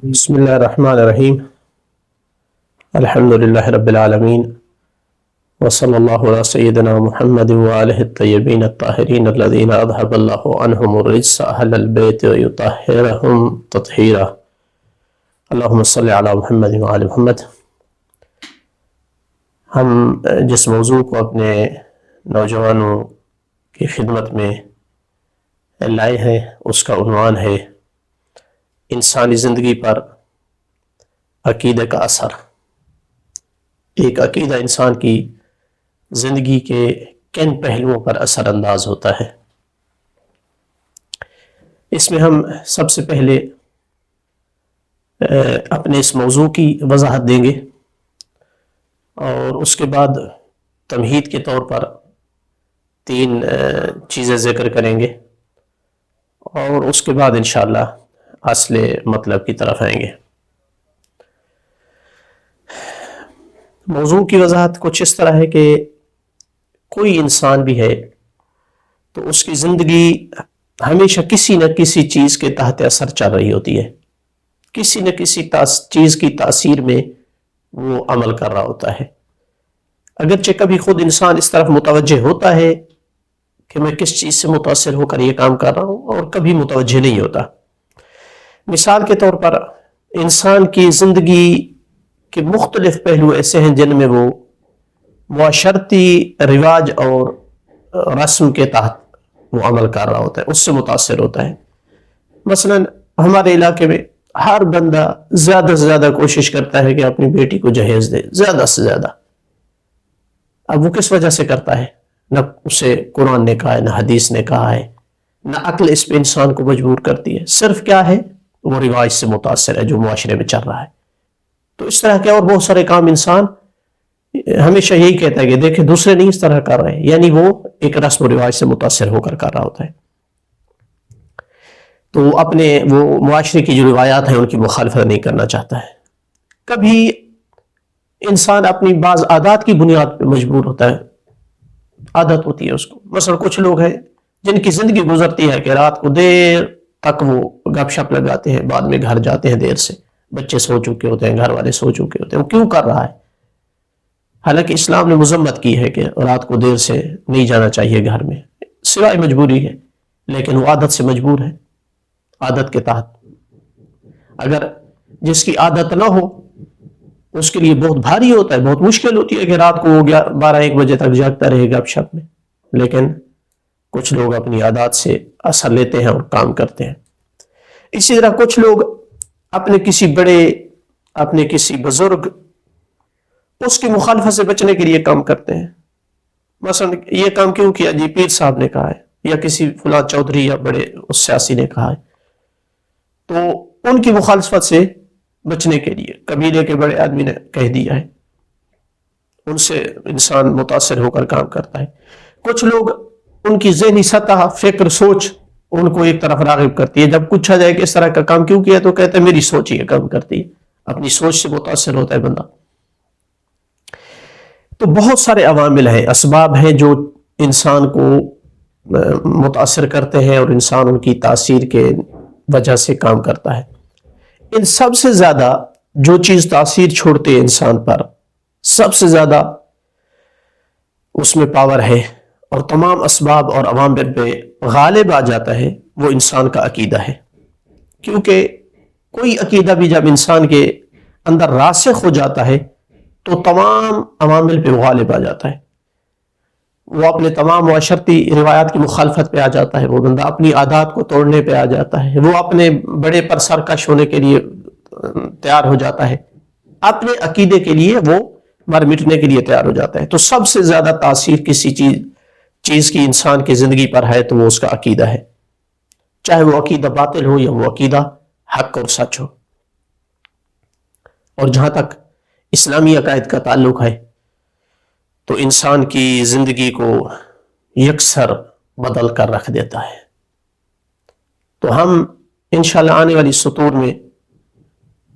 بسم اللہ الرحمن الرحیم الحمد للہ رب العالمین وصلی اللہ علی سیدنا محمد وآلہ الطیبین الطاہرین الذین اذہب اللہ عنہم الرجس اہل البیت ویطہرہم تطہیرا اللہم صلی علی محمد وآل محمد۔ ہم جس موضوع کو اپنے نوجوانوں کی خدمت میں لائے ہیں اس کا عنوان ہے انسانی زندگی پر عقیدے کا اثر۔ ایک عقیدہ انسان کی زندگی کے کن پہلوؤں پر اثر انداز ہوتا ہے۔ اس میں ہم سب سے پہلے اپنے اس موضوع کی وضاحت دیں گے اور اس کے بعد تمہید کے طور پر 3 چیزیں ذکر کریں گے اور اس کے بعد انشاءاللہ اصل مطلب کی طرف آئیں گے۔ موضوع کی وضاحت کچھ اس طرح ہے کہ کوئی انسان بھی ہے تو اس کی زندگی ہمیشہ کسی نہ کسی چیز کے تحت اثر چل رہی ہوتی ہے، کسی نہ کسی چیز کی تاثیر میں وہ عمل کر رہا ہوتا ہے، اگرچہ کبھی خود انسان اس طرف متوجہ ہوتا ہے کہ میں کس چیز سے متاثر ہو کر یہ کام کر رہا ہوں، اور کبھی متوجہ نہیں ہوتا۔ مثال کے طور پر انسان کی زندگی کے مختلف پہلو ایسے ہیں جن میں وہ معاشرتی رواج اور رسم کے تحت وہ عمل کر رہا ہوتا ہے، اس سے متاثر ہوتا ہے۔ مثلا ہمارے علاقے میں ہر بندہ زیادہ سے زیادہ کوشش کرتا ہے کہ اپنی بیٹی کو جہیز دے، زیادہ سے زیادہ۔ اب وہ کس وجہ سے کرتا ہے؟ نہ اسے قرآن نے کہا ہے، نہ حدیث نے کہا ہے، نہ عقل اس پہ انسان کو مجبور کرتی ہے، صرف کیا ہے وہ رواج سے متاثر ہے جو معاشرے میں چل رہا ہے۔ تو اس طرح کے اور بہت سارے کام انسان ہمیشہ یہی کہتا ہے کہ دیکھیں دوسرے نہیں اس طرح کر رہے ہیں، یعنی وہ ایک رسم و رواج سے متاثر ہو کر رہا ہوتا ہے، تو اپنے وہ معاشرے کی جو روایات ہیں ان کی مخالفت نہیں کرنا چاہتا ہے۔ کبھی انسان اپنی بعض عادات کی بنیاد پہ مجبور ہوتا ہے، عادت ہوتی ہے اس کو۔ مثلا کچھ لوگ ہیں جن کی زندگی گزرتی ہے کہ رات کو دیر تک وہ گپ شپ لگاتے ہیں، بعد میں گھر جاتے ہیں دیر سے، بچے سو چکے ہوتے ہیں، گھر والے سو چکے ہوتے ہیں، وہ کیوں کر رہا ہے؟ حالانکہ اسلام نے مذمت کی ہے کہ رات کو دیر سے نہیں جانا چاہیے گھر میں، سوائے مجبوری ہے، لیکن وہ عادت سے مجبور ہے، عادت کے تحت۔ اگر جس کی عادت نہ ہو اس کے لیے بہت بھاری ہوتا ہے، بہت مشکل ہوتی ہے کہ رات کو وہ 12-1 بجے تک جاگتا رہے گپ شپ میں، لیکن کچھ لوگ اپنی عادات سے اثر لیتے ہیں اور کام کرتے ہیں۔ اسی طرح کچھ لوگ اپنے کسی بڑے، اپنے کسی بزرگ، اس کی مخالفت سے بچنے کے لیے کام کرتے ہیں۔ مثلا یہ کام کیوں کیا؟ جی پیر صاحب نے کہا ہے، یا کسی فلاں چودھری یا بڑے اس سیاسی نے کہا ہے، تو ان کی مخالفت سے بچنے کے لیے قبیلے کے بڑے آدمی نے کہہ دیا ہے، ان سے انسان متاثر ہو کر کام کرتا ہے۔ کچھ لوگ ان کی ذہنی سطح، فکر، سوچ ان کو ایک طرف راغب کرتی ہے، جب پوچھا جائے کہ اس طرح کا کام کیوں کیا تو کہتے ہیں میری سوچ یہ کام کرتی ہے، اپنی سوچ سے متاثر ہوتا ہے بندہ۔ تو بہت سارے عوامل ہیں، اسباب ہیں جو انسان کو متاثر کرتے ہیں اور انسان ان کی تاثیر کے وجہ سے کام کرتا ہے۔ ان سب سے زیادہ جو چیز تاثیر چھوڑتے ہیں انسان پر، سب سے زیادہ اس میں پاور ہے اور تمام اسباب اور عوامل پہ غالب آ جاتا ہے، وہ انسان کا عقیدہ ہے۔ کیونکہ کوئی عقیدہ بھی جب انسان کے اندر راسخ ہو جاتا ہے تو تمام عوامل پہ غالب آ جاتا ہے، وہ اپنے تمام معاشرتی روایات کی مخالفت پہ آ جاتا ہے، وہ بندہ اپنی عادات کو توڑنے پہ آ جاتا ہے، وہ اپنے بڑے پر سرکش ہونے کے لیے تیار ہو جاتا ہے، اپنے عقیدے کے لیے وہ مر مٹنے کے لیے تیار ہو جاتا ہے۔ تو سب سے زیادہ تاثیر کسی چیز کی انسان کی زندگی پر ہے تو وہ اس کا عقیدہ ہے، چاہے وہ عقیدہ باطل ہو یا وہ عقیدہ حق اور سچ ہو۔ اور جہاں تک اسلامی عقائد کا تعلق ہے تو انسان کی زندگی کو یکسر بدل کر رکھ دیتا ہے۔ تو ہم انشاءاللہ آنے والی سطور میں،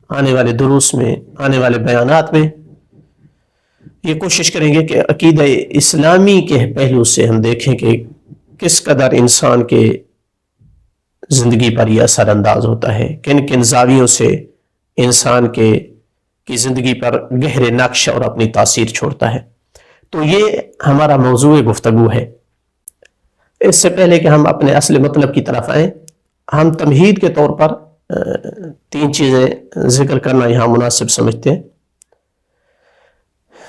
آنے والے دروس میں، آنے والے بیانات میں یہ کوشش کریں گے کہ عقیدہ اسلامی کے پہلو سے ہم دیکھیں کہ کس قدر انسان کے زندگی پر یہ اثر انداز ہوتا ہے، کن کن زاویوں سے انسان کی زندگی پر گہرے نقش اور اپنی تاثیر چھوڑتا ہے۔ تو یہ ہمارا موضوع گفتگو ہے۔ اس سے پہلے کہ ہم اپنے اصل مطلب کی طرف آئیں، ہم تمہید کے طور پر 3 چیزیں ذکر کرنا یہاں مناسب سمجھتے ہیں۔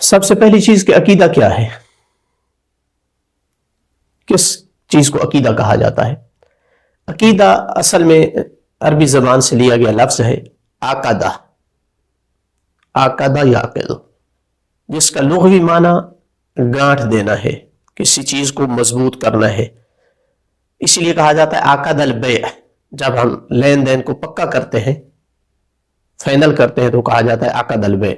سب سے پہلی چیز کہ عقیدہ کیا ہے، کس چیز کو عقیدہ کہا جاتا ہے؟ عقیدہ اصل میں عربی زبان سے لیا گیا لفظ ہے عقدہ، عقدہ یا عقد، جس کا لغوی معنی گانٹھ دینا ہے، کسی چیز کو مضبوط کرنا ہے۔ اسی لیے کہا جاتا ہے عقد البیع، جب ہم لین دین کو پکا کرتے ہیں، فائنل کرتے ہیں، تو کہا جاتا ہے عقد البیع۔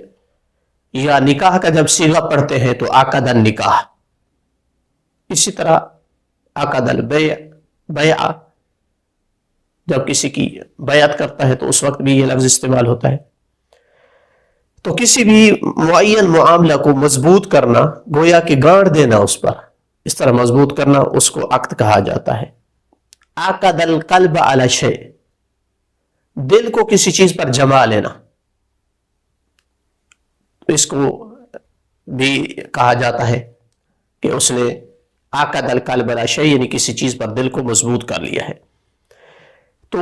یا نکاح کا جب صیغہ پڑھتے ہیں تو عقد النکاح۔ اسی طرح عقد البیع، بیع، جب کسی کی بیعت کرتا ہے تو اس وقت بھی یہ لفظ استعمال ہوتا ہے۔ تو کسی بھی معین معاملہ کو مضبوط کرنا، گویا کہ گانٹھ دینا اس پر، اس طرح مضبوط کرنا، اس کو عقد کہا جاتا ہے۔ عقد القلب علی شیء، دل کو کسی چیز پر جما لینا، اس کو بھی کہا جاتا ہے کہ اس نے عقد القلب علی شیء، یعنی کسی چیز پر دل کو مضبوط کر لیا ہے۔ تو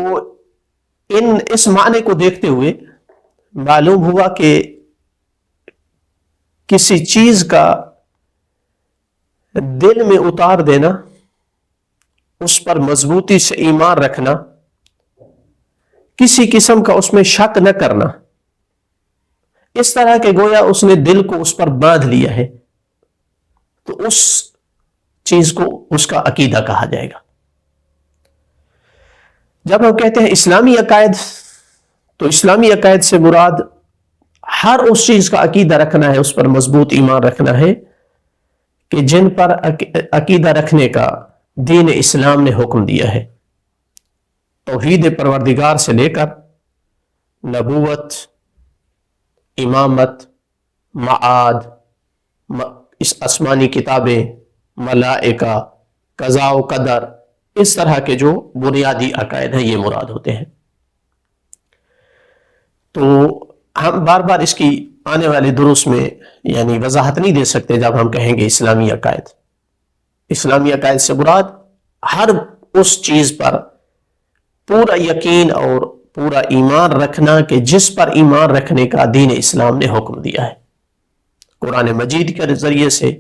اس معنی کو دیکھتے ہوئے معلوم ہوا کہ کسی چیز کا دل میں اتار دینا، اس پر مضبوطی سے ایمان رکھنا، کسی قسم کا اس میں شک نہ کرنا، اس طرح کہ گویا اس نے دل کو اس پر باندھ لیا ہے، تو اس چیز کو اس کا عقیدہ کہا جائے گا۔ جب ہم کہتے ہیں اسلامی عقائد، تو اسلامی عقائد سے مراد ہر اس چیز کا عقیدہ رکھنا ہے، اس پر مضبوط ایمان رکھنا ہے کہ جن پر عقیدہ رکھنے کا دین اسلام نے حکم دیا ہے۔ توحید پروردگار سے لے کر نبوت، امامت، معاد، اس آسمانی کتابیں، ملائکہ، قضاء و قدر، اس طرح کے جو بنیادی عقائد ہیں یہ مراد ہوتے ہیں۔ تو ہم بار بار اس کی آنے والے دروس میں یعنی وضاحت نہیں دے سکتے جب ہم کہیں گے اسلامی عقائد۔ اسلامی عقائد سے مراد ہر اس چیز پر پورا یقین اور پورا ایمان رکھنا کہ جس پر ایمان رکھنے کا دین اسلام نے حکم دیا ہے، قرآن مجید کے ذریعے سے،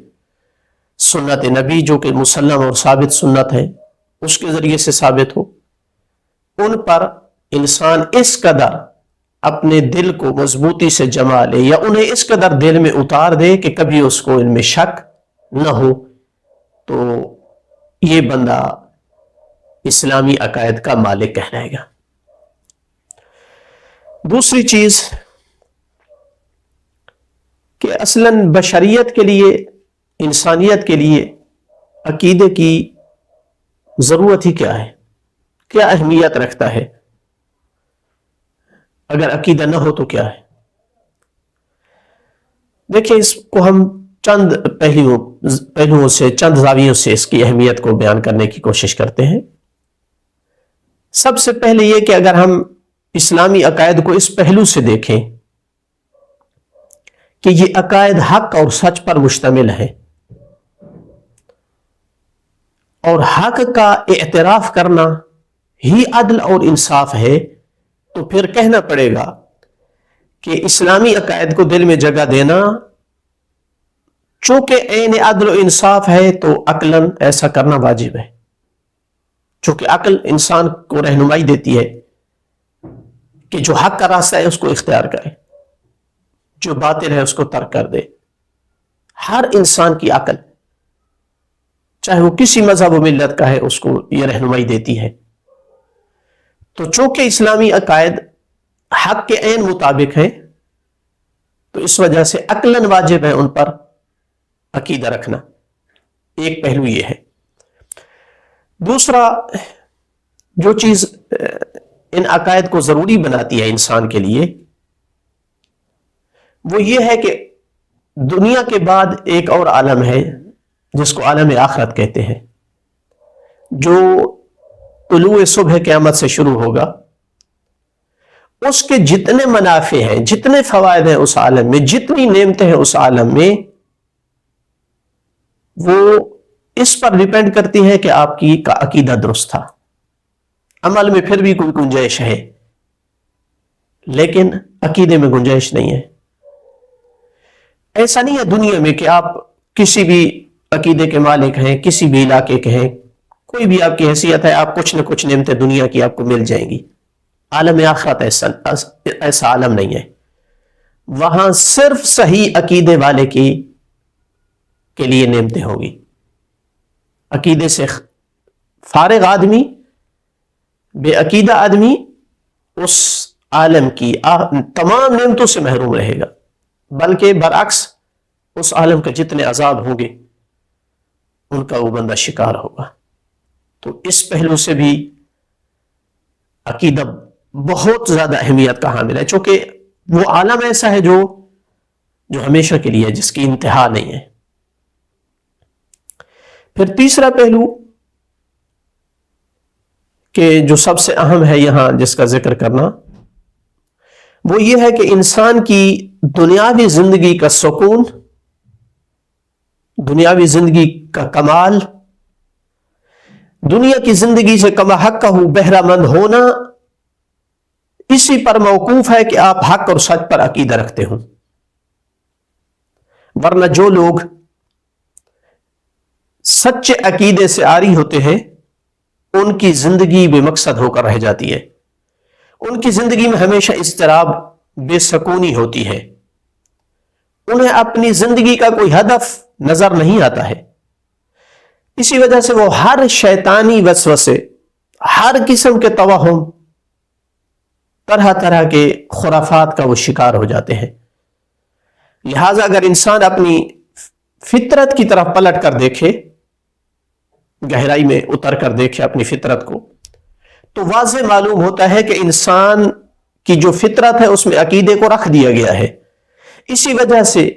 سنت نبی جو کہ مسلم اور ثابت سنت ہے اس کے ذریعے سے ثابت ہو، ان پر انسان اس قدر اپنے دل کو مضبوطی سے جما لے یا انہیں اس قدر دل میں اتار دے کہ کبھی اس کو ان میں شک نہ ہو، تو یہ بندہ اسلامی عقائد کا مالک کہلائے گا۔ دوسری چیز کہ اصلاً بشریت کے لیے، انسانیت کے لیے عقیدے کی ضرورت ہی کیا ہے، کیا اہمیت رکھتا ہے؟ اگر عقیدہ نہ ہو تو کیا ہے؟ دیکھیں، اس کو ہم چند پہلوؤں سے، چند زاویوں سے اس کی اہمیت کو بیان کرنے کی کوشش کرتے ہیں۔ سب سے پہلے یہ کہ اگر ہم اسلامی عقائد کو اس پہلو سے دیکھیں کہ یہ عقائد حق اور سچ پر مشتمل ہے، اور حق کا اعتراف کرنا ہی عدل اور انصاف ہے، تو پھر کہنا پڑے گا کہ اسلامی عقائد کو دل میں جگہ دینا چونکہ عین عدل و انصاف ہے تو عقلاً ایسا کرنا واجب ہے، چونکہ عقل انسان کو رہنمائی دیتی ہے کہ جو حق کا راستہ ہے اس کو اختیار کرے، جو باطل ہے اس کو ترک کر دے۔ ہر انسان کی عقل، چاہے وہ کسی مذہب و ملت کا ہے، اس کو یہ رہنمائی دیتی ہے۔ تو چونکہ اسلامی عقائد حق کے عین مطابق ہیں، تو اس وجہ سے عقلاً واجب ہے ان پر عقیدہ رکھنا۔ ایک پہلو یہ ہے۔ دوسرا، جو چیز ان عقائد کو ضروری بناتی ہے انسان کے لیے، وہ یہ ہے کہ دنیا کے بعد ایک اور عالم ہے جس کو عالم آخرت کہتے ہیں، جو طلوع صبح قیامت سے شروع ہوگا، اس کے جتنے منافع ہیں، جتنے فوائد ہیں اس عالم میں، جتنی نعمتیں ہیں اس عالم میں، وہ اس پر ڈیپینڈ کرتی ہے کہ آپ کی کا عقیدہ درست تھا. عمل میں پھر بھی کوئی گنجائش ہے، لیکن عقیدے میں گنجائش نہیں ہے. ایسا نہیں ہے دنیا میں کہ آپ کسی بھی عقیدے کے مالک ہیں، کسی بھی علاقے کے ہیں، کوئی بھی آپ کی حیثیت ہے، آپ کچھ نہ کچھ نعمتیں دنیا کی آپ کو مل جائیں گی. عالم آخرت ایسا عالم نہیں ہے. وہاں صرف صحیح عقیدے والے کے لیے نعمتیں ہوگی. عقیدے سے فارغ آدمی، بے عقیدہ آدمی اس عالم کی تمام نعمتوں سے محروم رہے گا، بلکہ برعکس اس عالم کے جتنے عذاب ہوں گے ان کا وہ بندہ شکار ہوگا. تو اس پہلو سے بھی عقیدہ بہت زیادہ اہمیت کا حامل ہے، چونکہ وہ عالم ایسا ہے جو ہمیشہ کے لیے ہے، جس کی انتہا نہیں ہے. پھر تیسرا پہلو کہ جو سب سے اہم ہے یہاں جس کا ذکر کرنا، وہ یہ ہے کہ انسان کی دنیاوی زندگی کا سکون، دنیاوی زندگی کا کمال، دنیا کی زندگی سے کما حق کا بہرہ مند ہونا اسی پر موقوف ہے کہ آپ حق اور سچ پر عقیدہ رکھتے ہوں. ورنہ جو لوگ سچے عقیدے سے عاری ہوتے ہیں ان کی زندگی بے مقصد ہو کر رہ جاتی ہے. ان کی زندگی میں ہمیشہ اضطراب، بے سکونی ہوتی ہے. انہیں اپنی زندگی کا کوئی ہدف نظر نہیں آتا ہے. اسی وجہ سے وہ ہر شیطانی وسوسے، ہر قسم کے توہم، طرح طرح کے خرافات کا وہ شکار ہو جاتے ہیں. لہذا اگر انسان اپنی فطرت کی طرف پلٹ کر دیکھے، گہرائی میں اتر کر دیکھے اپنی فطرت کو، تو واضح معلوم ہوتا ہے کہ انسان کی جو فطرت ہے اس میں عقیدے کو رکھ دیا گیا ہے. اسی وجہ سے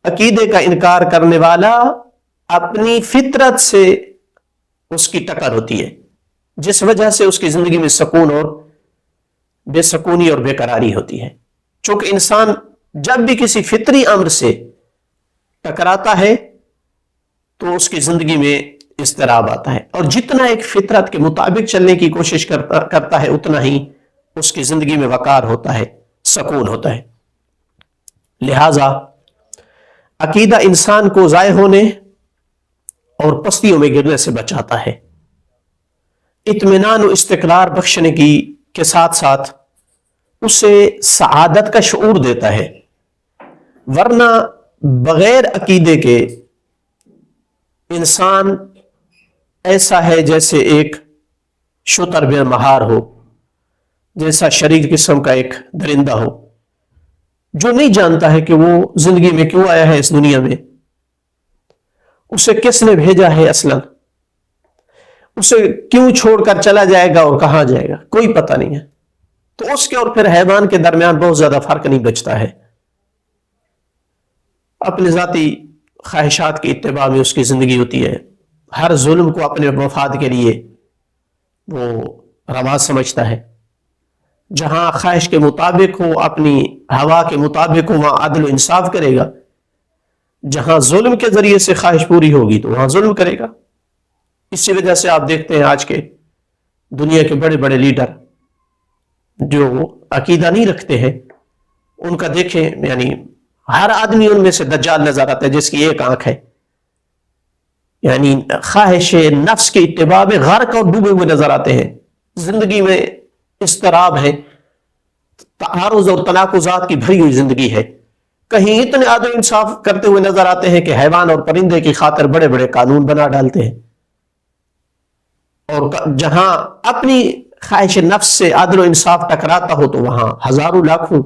عقیدے کا انکار کرنے والا اپنی فطرت سے اس کی ٹکر ہوتی ہے، جس وجہ سے اس کی زندگی میں سکون اور بے سکونی اور بے قراری ہوتی ہے. چونکہ انسان جب بھی کسی فطری امر سے ٹکراتا ہے تو اس کی زندگی میں اضطراب آتا ہے، اور جتنا ایک فطرت کے مطابق چلنے کی کوشش کرتا ہے اتنا ہی اس کی زندگی میں وقار ہوتا ہے، سکون ہوتا ہے. لہذا عقیدہ انسان کو ضائع ہونے اور پستیوں میں گرنے سے بچاتا ہے، اطمینان و استقرار بخشنے کے ساتھ ساتھ اسے سعادت کا شعور دیتا ہے. ورنہ بغیر عقیدے کے انسان ایسا ہے جیسے ایک شتر بے مہار ہو، جیسا شریر قسم کا ایک درندہ ہو جو نہیں جانتا ہے کہ وہ زندگی میں کیوں آیا ہے اس دنیا میں، اسے کس نے بھیجا ہے، اصلاً اسے کیوں چھوڑ کر چلا جائے گا اور کہاں جائے گا، کوئی پتہ نہیں ہے. تو اس کے اور پھر حیوان کے درمیان بہت زیادہ فرق نہیں بچتا ہے. اپنے ذاتی خواہشات کی اتباع میں اس کی زندگی ہوتی ہے، ہر ظلم کو اپنے مفاد کے لیے وہ روا سمجھتا ہے. جہاں خواہش کے مطابق ہو، اپنی ہوا کے مطابق ہو، وہاں عدل و انصاف کرے گا. جہاں ظلم کے ذریعے سے خواہش پوری ہوگی تو وہاں ظلم کرے گا. اسی وجہ سے آپ دیکھتے ہیں آج کے دنیا کے بڑے بڑے لیڈر جو عقیدہ نہیں رکھتے ہیں، ان کا دیکھیں یعنی ہر آدمی ان میں سے دجال نظر آتا ہے جس کی ایک آنکھ ہے، یعنی خواہش نفس کی اتباع میں غرق اور ڈوبے ہوئے نظر آتے ہیں. زندگی میں اضطراب ہے، تعارض اور تناقضات کی بھری ہوئی زندگی ہے. کہیں اتنے عدل انصاف کرتے ہوئے نظر آتے ہیں کہ حیوان اور پرندے کی خاطر بڑے بڑے قانون بنا ڈالتے ہیں، اور جہاں اپنی خواہش نفس سے عدل و انصاف ٹکراتا ہو تو وہاں ہزاروں لاکھوں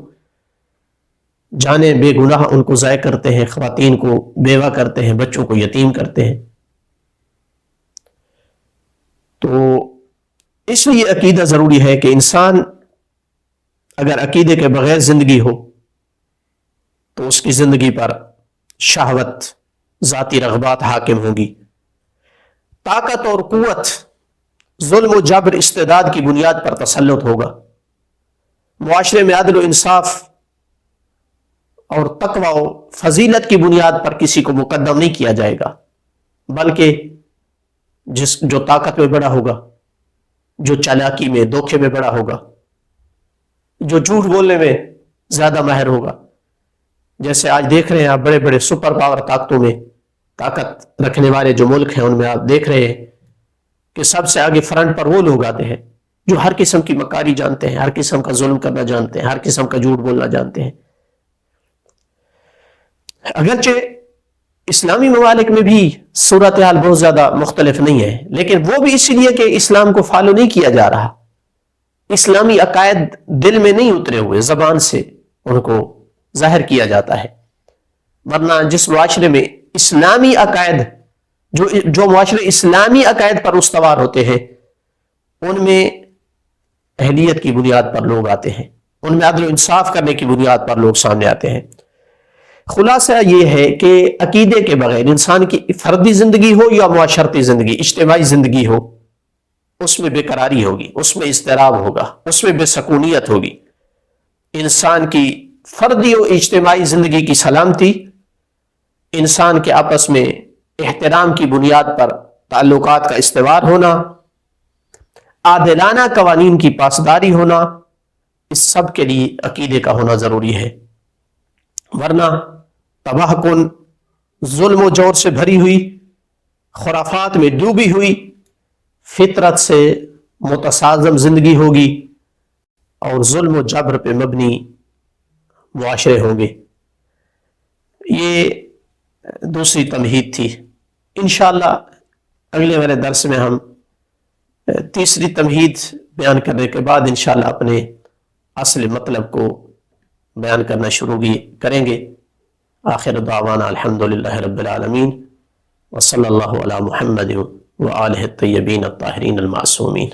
جانیں بے گناہ ان کو ضائع کرتے ہیں، خواتین کو بیوہ کرتے ہیں، بچوں کو یتیم کرتے ہیں. تو اس لیے عقیدہ ضروری ہے کہ انسان اگر عقیدے کے بغیر زندگی ہو تو اس کی زندگی پر شہوت، ذاتی رغبات حاکم ہوں گی. طاقت اور قوت، ظلم و جبر استعداد کی بنیاد پر تسلط ہوگا. معاشرے میں عدل و انصاف اور تقوی و فضیلت کی بنیاد پر کسی کو مقدم نہیں کیا جائے گا، بلکہ جو طاقت میں بڑا ہوگا، جو چالاکی میں دھوکے میں بڑا ہوگا، جو جھوٹ بولنے میں زیادہ ماہر ہوگا. جیسے آج دیکھ رہے ہیں آپ بڑے بڑے سپر پاور طاقتوں میں طاقت رکھنے والے جو ملک ہیں ان میں آپ دیکھ رہے ہیں کہ سب سے آگے فرنٹ پر وہ لوگ آتے ہیں جو ہر قسم کی مکاری جانتے ہیں، ہر قسم کا ظلم کرنا جانتے ہیں، ہر قسم کا جھوٹ بولنا جانتے ہیں. اگرچہ اسلامی ممالک میں بھی صورتحال بہت زیادہ مختلف نہیں ہے، لیکن وہ بھی اس لیے کہ اسلام کو فالو نہیں کیا جا رہا، اسلامی عقائد دل میں نہیں اترے ہوئے، زبان سے ان کو ظاہر کیا جاتا ہے. ورنہ جس معاشرے میں اسلامی عقائد جو معاشرے اسلامی عقائد پر استوار ہوتے ہیں ان میں اہلیت کی بنیاد پر لوگ آتے ہیں، ان میں عدل و انصاف کرنے کی بنیاد پر لوگ سامنے آتے ہیں. خلاصہ یہ ہے کہ عقیدے کے بغیر انسان کی فردی زندگی ہو یا معاشرتی زندگی، اجتماعی زندگی ہو، اس میں بے قراری ہوگی، اس میں اضطراب ہوگا، اس میں بے سکونیت ہوگی. انسان کی فردی و اجتماعی زندگی کی سلامتی، انسان کے آپس میں احترام کی بنیاد پر تعلقات کا استوار ہونا، عادلانہ قوانین کی پاسداری ہونا، اس سب کے لیے عقیدے کا ہونا ضروری ہے. ورنہ تباہ کن، ظلم و جور سے بھری ہوئی، خرافات میں ڈوبی ہوئی، فطرت سے متصادم زندگی ہوگی اور ظلم و جبر پہ مبنی معاشرے ہوں گے. یہ دوسری تمہید تھی. انشاءاللہ اگلے میرے درس میں ہم تیسری تمہید بیان کرنے کے بعد انشاءاللہ اپنے اصل مطلب کو بیان کرنا شروع کریں گے. آخر دعوانا الحمدللہ رب العالمین وصلی اللہ علی محمد وآلہ الطیبین الطاہرین المعصومین.